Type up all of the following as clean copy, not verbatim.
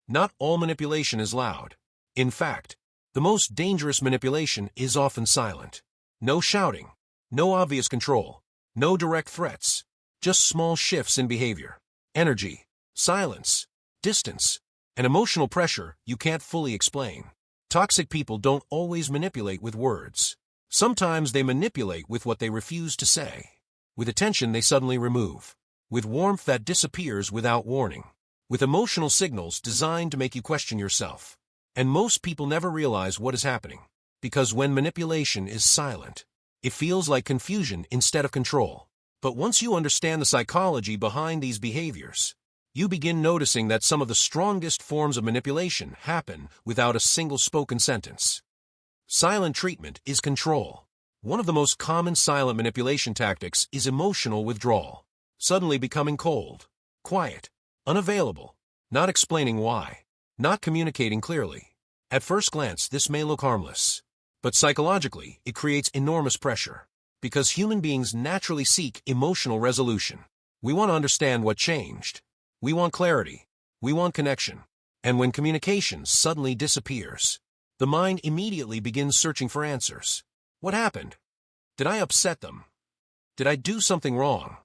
Not all manipulation is loud. In fact, the most dangerous manipulation is often silent. No shouting, no obvious control, no direct threats, just small shifts in behavior, energy, silence, distance, and emotional pressure you can't fully explain. Toxic people don't always manipulate with words. Sometimes they manipulate with what they refuse to say. With attention they suddenly remove. With warmth that disappears without warning. With emotional signals designed to make you question yourself. And most people never realize what is happening. Because when manipulation is silent, it feels like confusion instead of control. But once you understand the psychology behind these behaviors, you begin noticing that some of the strongest forms of manipulation happen without a single spoken sentence. Silent treatment is control. One of the most common silent manipulation tactics is emotional withdrawal. Suddenly becoming cold, quiet, unavailable, not explaining why, not communicating clearly. At first glance, this may look harmless, but psychologically, it creates enormous pressure. Because human beings naturally seek emotional resolution. We want to understand what changed. We want clarity. We want connection. And when communication suddenly disappears, the mind immediately begins searching for answers. What happened? Did I upset them? Did I do something wrong?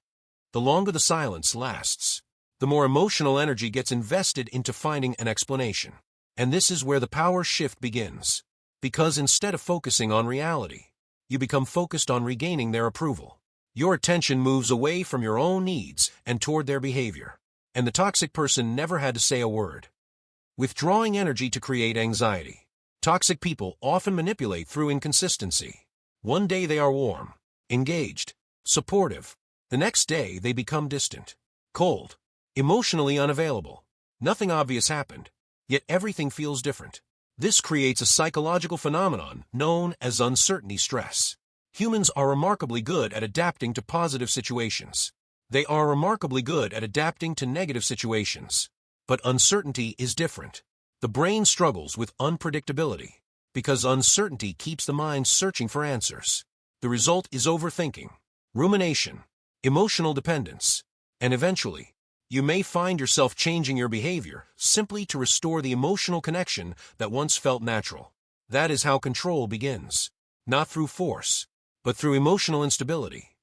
The longer the silence lasts, the more emotional energy gets invested into finding an explanation. And this is where the power shift begins. Because instead of focusing on reality, you become focused on regaining their approval. Your attention moves away from your own needs and toward their behavior. And the toxic person never had to say a word. Withdrawing energy to create anxiety. Toxic people often manipulate through inconsistency. One day they are warm, engaged, supportive. The next day they become distant, cold, emotionally unavailable. Nothing obvious happened, yet everything feels different. This creates a psychological phenomenon known as uncertainty stress. Humans are remarkably good at adapting to positive situations. They are remarkably good at adapting to negative situations. But uncertainty is different. The brain struggles with unpredictability because uncertainty keeps the mind searching for answers. The result is overthinking, rumination, emotional dependence, and eventually, you may find yourself changing your behavior simply to restore the emotional connection that once felt natural. That is how control begins, not through force, but through emotional instability.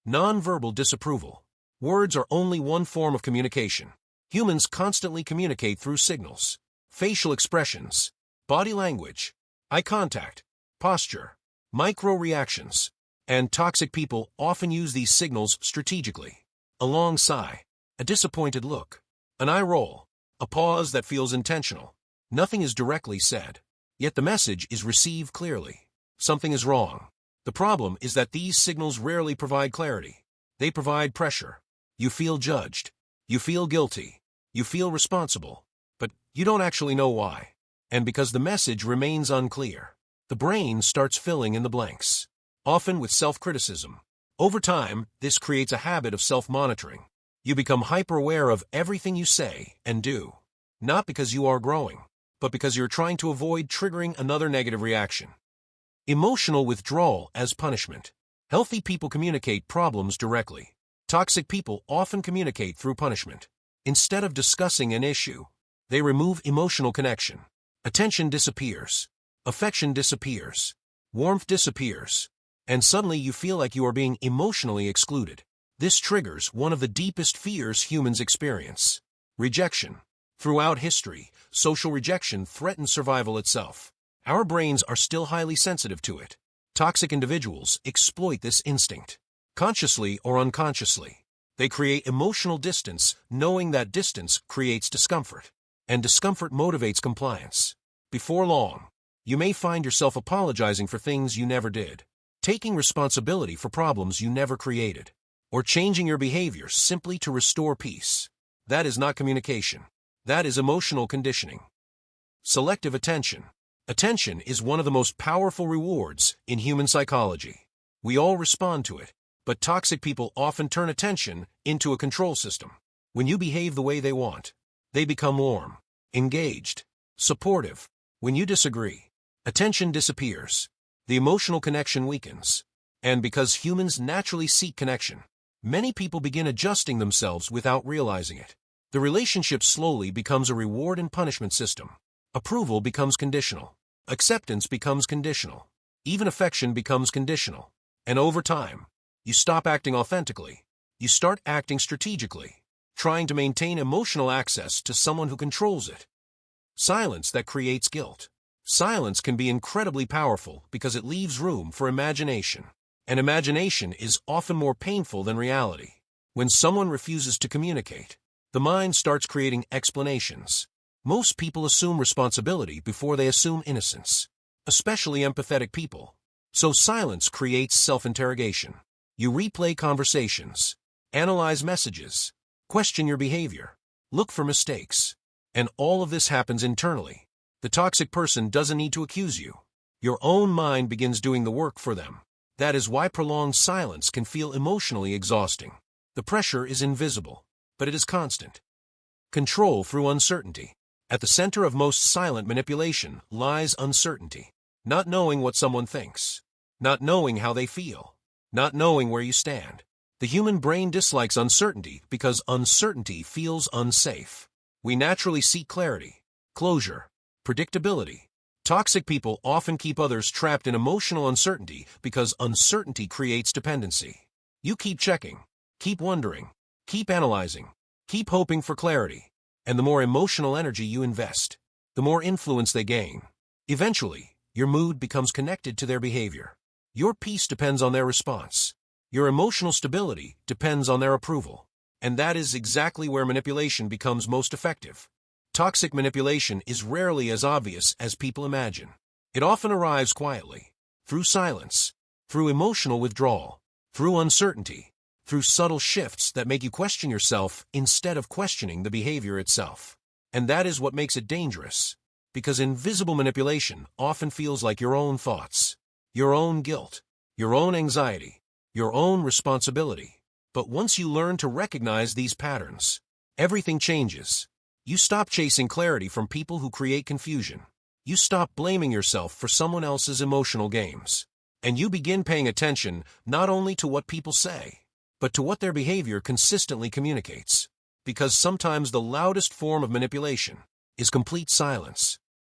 Nonverbal disapproval. Words are only one form of communication. Humans constantly communicate through signals, facial expressions, body language, eye contact, posture, micro-reactions, and toxic people often use these signals strategically. A long sigh, a disappointed look, an eye roll, a pause that feels intentional. Nothing is directly said, yet the message is received clearly. Something is wrong. The problem is that these signals rarely provide clarity. They provide pressure. You feel judged. You feel guilty. You feel responsible. But you don't actually know why. And because the message remains unclear, the brain starts filling in the blanks, often with self-criticism. Over time, this creates a habit of self-monitoring. You become hyper-aware of everything you say and do, not because you are growing, but because you're trying to avoid triggering another negative reaction. Emotional withdrawal as punishment. Healthy people communicate problems directly. Toxic people often communicate through punishment. Instead of discussing an issue, they remove emotional connection. Attention disappears. Affection disappears. Warmth disappears. And suddenly you feel like you are being emotionally excluded. This triggers one of the deepest fears humans experience: rejection. Throughout history, social rejection threatens survival itself. Our brains are still highly sensitive to it. Toxic individuals exploit this instinct. Consciously or unconsciously, they create emotional distance, knowing that distance creates discomfort. And discomfort motivates compliance. Before long, you may find yourself apologizing for things you never did, taking responsibility for problems you never created, or changing your behavior simply to restore peace. That is not communication. That is emotional conditioning. Selective attention. Attention is one of the most powerful rewards in human psychology. We all respond to it, but toxic people often turn attention into a control system. When you behave the way they want, they become warm, engaged, supportive. When you disagree, attention disappears. The emotional connection weakens. And because humans naturally seek connection, many people begin adjusting themselves without realizing it. The relationship slowly becomes a reward and punishment system. Approval becomes conditional. Acceptance becomes conditional. Even affection becomes conditional. And over time, you stop acting authentically. You start acting strategically, trying to maintain emotional access to someone who controls it. Silence that creates guilt. Silence can be incredibly powerful because it leaves room for imagination. And imagination is often more painful than reality. When someone refuses to communicate, the mind starts creating explanations. Most people assume responsibility before they assume innocence, especially empathetic people. So silence creates self-interrogation. You replay conversations, analyze messages, question your behavior, look for mistakes. And all of this happens internally. The toxic person doesn't need to accuse you. Your own mind begins doing the work for them. That is why prolonged silence can feel emotionally exhausting. The pressure is invisible, but it is constant. Control through uncertainty. At the center of most silent manipulation lies uncertainty. Not knowing what someone thinks. Not knowing how they feel. Not knowing where you stand. The human brain dislikes uncertainty because uncertainty feels unsafe. We naturally seek clarity, closure, predictability. Toxic people often keep others trapped in emotional uncertainty because uncertainty creates dependency. You keep checking, keep wondering, keep analyzing, keep hoping for clarity. And the more emotional energy you invest, the more influence they gain. Eventually, your mood becomes connected to their behavior. Your peace depends on their response. Your emotional stability depends on their approval. And that is exactly where manipulation becomes most effective. Toxic manipulation is rarely as obvious as people imagine. It often arrives quietly, through silence, through emotional withdrawal, through uncertainty, through subtle shifts that make you question yourself instead of questioning the behavior itself. And that is what makes it dangerous, because invisible manipulation often feels like your own thoughts, your own guilt, your own anxiety, your own responsibility. But once you learn to recognize these patterns, everything changes. You stop chasing clarity from people who create confusion. You stop blaming yourself for someone else's emotional games. And you begin paying attention not only to what people say, but to what their behavior consistently communicates. Because sometimes the loudest form of manipulation is complete silence.